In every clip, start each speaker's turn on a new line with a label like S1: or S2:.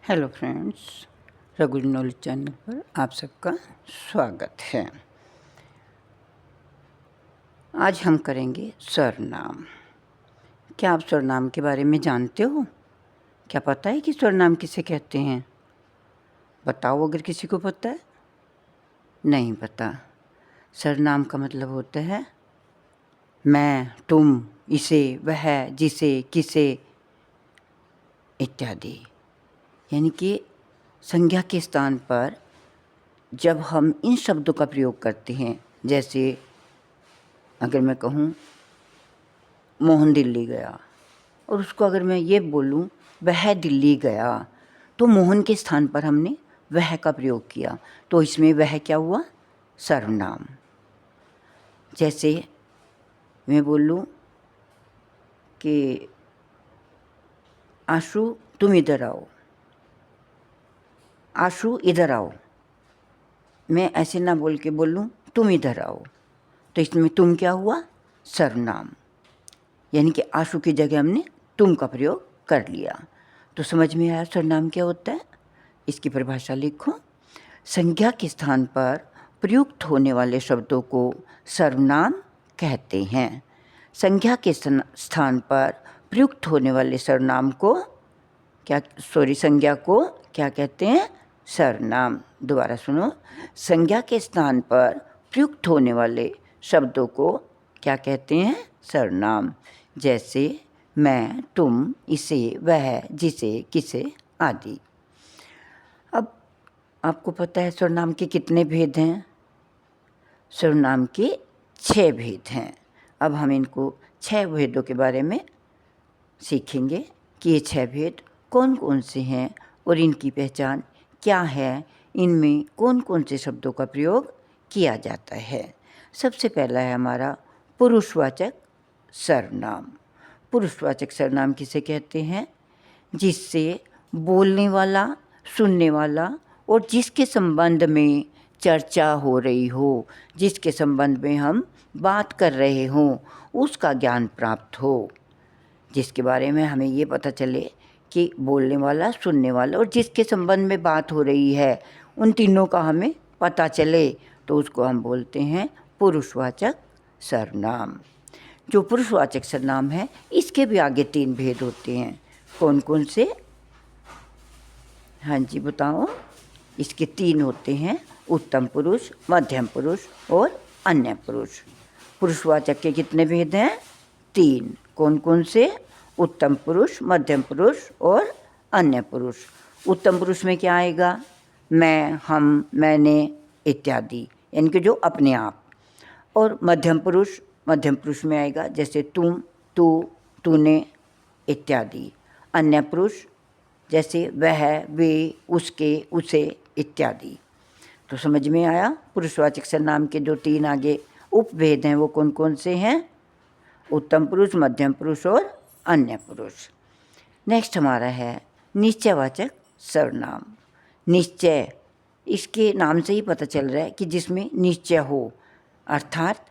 S1: Hello friends, रघुज knowledge channel पर आप सबका स्वागत है। आज हम करेंगे सर्वनाम। क्या आप सर्वनाम के बारे में जानते हो? क्या पता है कि सर्वनाम किसे कहते हैं? बताओ अगर किसी को पता है। नहीं पता। सर्वनाम का मतलब होता है मैं, तुम, इसे, वह, जिसे, किसे इत्यादि। यानी कि संज्ञा के स्थान पर जब हम इन शब्दों का प्रयोग करते हैं, जैसे अगर मैं कहूँ मोहन दिल्ली गया और उसको अगर मैं ये बोलूँ वह दिल्ली गया, तो मोहन के स्थान पर हमने वह का प्रयोग किया, तो इसमें वह क्या हुआ? सर्वनाम। जैसे मैं बोलूँ कि आशु तुम इधर आओ, आशु इधर आओ, मैं ऐसे ना बोल के बोलूँ तुम इधर आओ, तो इसमें तुम क्या हुआ? सर्वनाम। यानी कि आशु की जगह हमने तुम का प्रयोग कर लिया। तो समझ में आया सर्वनाम क्या होता है? इसकी परिभाषा लिखो। संज्ञा के स्थान पर प्रयुक्त होने वाले शब्दों को सर्वनाम कहते हैं। संज्ञा के स्थान पर प्रयुक्त होने वाले सर्वनाम को संज्ञा को क्या कहते हैं? सर्वनाम। दोबारा सुनो, संज्ञा के स्थान पर प्रयुक्त होने वाले शब्दों को क्या कहते हैं? सर्वनाम। जैसे मैं, तुम, इसे, वह, जिसे, किसे आदि। अब आपको पता है सर्वनाम के कितने भेद हैं? सर्वनाम के 6 भेद हैं। अब हम इनको 6 भेदों के बारे में सीखेंगे कि ये 6 भेद कौन कौन से हैं और इनकी पहचान क्या है, इनमें कौन कौन से शब्दों का प्रयोग किया जाता है। सबसे पहला है हमारा पुरुषवाचक सर्वनाम। पुरुषवाचक सर्वनाम किसे कहते हैं? जिससे बोलने वाला, सुनने वाला और जिसके संबंध में चर्चा हो रही हो, जिसके संबंध में हम बात कर रहे हों, उसका ज्ञान प्राप्त हो। जिसके बारे में हमें ये पता चले कि बोलने वाला, सुनने वाला और जिसके संबंध में बात हो रही है, उन तीनों का हमें पता चले, तो उसको हम बोलते हैं पुरुषवाचक सर्वनाम। जो पुरुषवाचक सर्वनाम है, इसके भी आगे 3 भेद होते हैं। कौन कौन से? हाँ जी बताओ। इसके 3 होते हैं, उत्तम पुरुष, मध्यम पुरुष और अन्य पुरुष। पुरुषवाचक के कितने भेद हैं? 3। कौन कौन से? उत्तम पुरुष, मध्यम पुरुष और अन्य पुरुष। उत्तम पुरुष में क्या आएगा? मैं, हम, मैंने इत्यादि, यानी कि जो अपने आप। और मध्यम पुरुष में आएगा जैसे तुम, तू, तूने इत्यादि। अन्य पुरुष जैसे वह, वे, उसके, उसे इत्यादि। तो समझ में आया पुरुषवाचक सर्वनाम के जो 3 आगे उपभेद हैं वो कौन कौन से हैं? उत्तम पुरुष, मध्यम पुरुष और अन्य पुरुष। नेक्स्ट हमारा है निश्चयवाचक सर्वनाम। निश्चय, इसके नाम से ही पता चल रहा है कि जिसमें निश्चय हो, अर्थात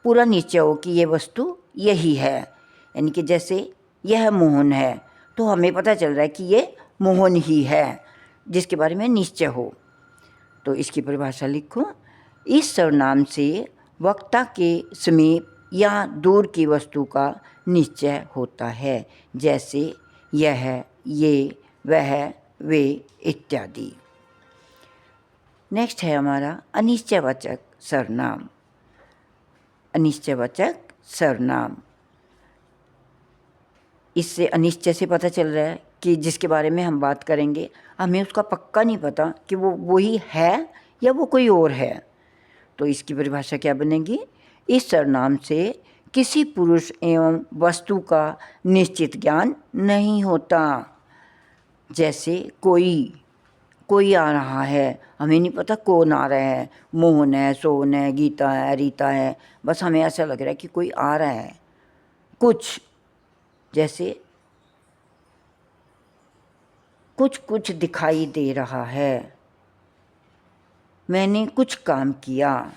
S1: पूरा निश्चय हो कि ये वस्तु यही है। यानी कि जैसे यह मोहन है, तो हमें पता चल रहा है कि ये मोहन ही है, जिसके बारे में निश्चय हो। तो इसकी परिभाषा लिखो। इस सर्वनाम से वक्ता के समीप या दूर की वस्तु का निश्चय होता है, जैसे यह, ये, वह, वे इत्यादि। नेक्स्ट है हमारा अनिश्चयवाचक सर्वनाम। अनिश्चयवाचक सर्वनाम, इससे अनिश्चय से पता चल रहा है कि जिसके बारे में हम बात करेंगे हमें उसका पक्का नहीं पता कि वो वही है या वो कोई और है। तो इसकी परिभाषा क्या बनेगी? इस सर्वनाम से किसी पुरुष एवं वस्तु का निश्चित ज्ञान नहीं होता। जैसे कोई आ रहा है, हमें नहीं पता कौन आ रहा है, मोहन है, सोहन है, गीता है, रीता है, बस हमें ऐसा लग रहा है कि कोई आ रहा है। कुछ, जैसे कुछ दिखाई दे रहा है, मैंने कुछ काम किया,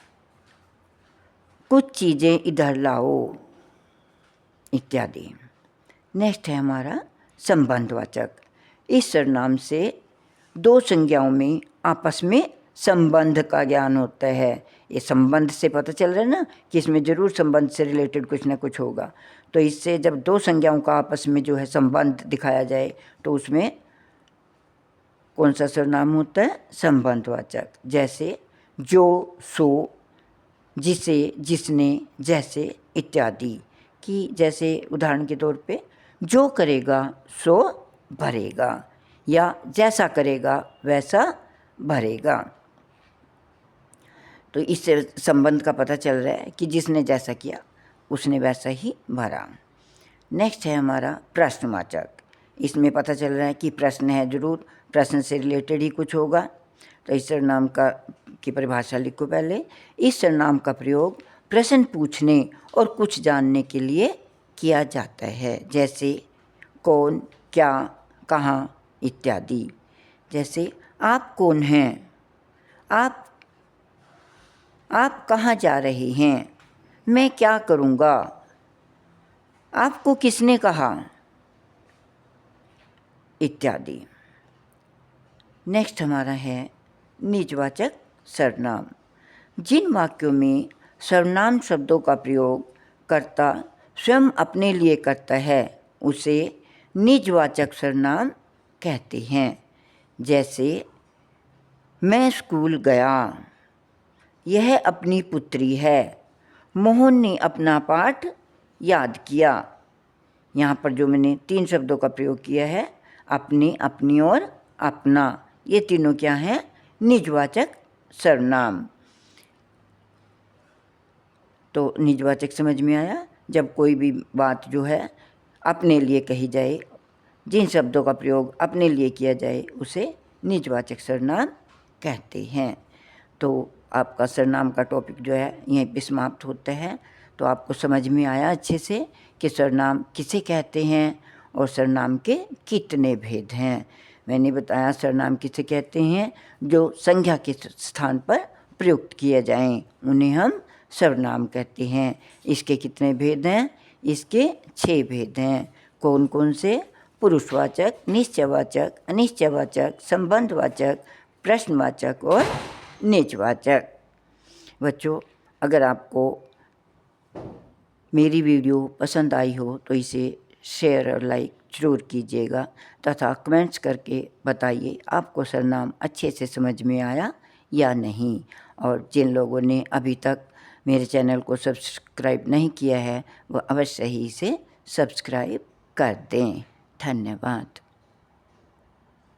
S1: कुछ चीज़ें इधर लाओ इत्यादि। नेक्स्ट है हमारा संबंधवाचक। इस सर्वनाम से दो संज्ञाओं में आपस में संबंध का ज्ञान होता है। ये संबंध से पता चल रहा है ना कि इसमें जरूर संबंध से रिलेटेड कुछ ना कुछ होगा। तो इससे जब दो संज्ञाओं का आपस में जो है संबंध दिखाया जाए तो उसमें कौन सा सर्वनाम होता है? संबंधवाचक। जैसे जो, सो, जिसे, जिसने, जैसे इत्यादि। कि जैसे उदाहरण के तौर पे जो करेगा सो भरेगा, या जैसा करेगा वैसा भरेगा। तो इससे संबंध का पता चल रहा है कि जिसने जैसा किया उसने वैसा ही भरा। नेक्स्ट है हमारा प्रश्नवाचक। इसमें पता चल रहा है कि प्रश्न है, जरूर प्रश्न से रिलेटेड ही कुछ होगा। तो इस सर्वनाम की परिभाषा लिखो पहले। इस सर्वनाम का प्रयोग प्रश्न पूछने और कुछ जानने के लिए किया जाता है, जैसे कौन, क्या, कहाँ इत्यादि। जैसे आप कौन हैं? आप कहाँ जा रहे हैं? मैं क्या करूँगा? आपको किसने कहा? इत्यादि। नेक्स्ट हमारा है निजवाचक सर्वनाम। जिन वाक्यों में सर्वनाम शब्दों का प्रयोग कर्ता स्वयं अपने लिए करता है उसे निजवाचक सर्वनाम कहते हैं। जैसे मैं स्कूल गया, यह अपनी पुत्री है, मोहन ने अपना पाठ याद किया। यहाँ पर जो मैंने 3 शब्दों का प्रयोग किया है, अपनी, अपनी और अपना, ये तीनों क्या हैं? निजवाचक सर्वनाम। तो निजवाचक समझ में आया? जब कोई भी बात जो है अपने लिए कही जाए, जिन शब्दों का प्रयोग अपने लिए किया जाए उसे निजवाचक सर्वनाम कहते हैं। तो आपका सर्वनाम का टॉपिक जो है यहीं पे समाप्त होता है। तो आपको समझ में आया अच्छे से कि सर्वनाम किसे कहते हैं और सर्वनाम के कितने भेद हैं। मैंने बताया सर्वनाम किसे कहते हैं? जो संज्ञा के स्थान पर प्रयुक्त किए जाएं उन्हें हम सर्वनाम कहते हैं। इसके कितने भेद हैं? इसके 6 भेद हैं। कौन कौन से? पुरुषवाचक, निश्चयवाचक, अनिश्चयवाचक, संबंधवाचक, प्रश्नवाचक और निजवाचक। बच्चों, अगर आपको मेरी वीडियो पसंद आई हो तो इसे शेयर और लाइक ज़रूर कीजिएगा तथा कमेंट्स करके बताइए आपको सर्वनाम अच्छे से समझ में आया या नहीं। और जिन लोगों ने अभी तक मेरे चैनल को सब्सक्राइब नहीं किया है वो अवश्य ही इसे सब्सक्राइब कर दें। धन्यवाद।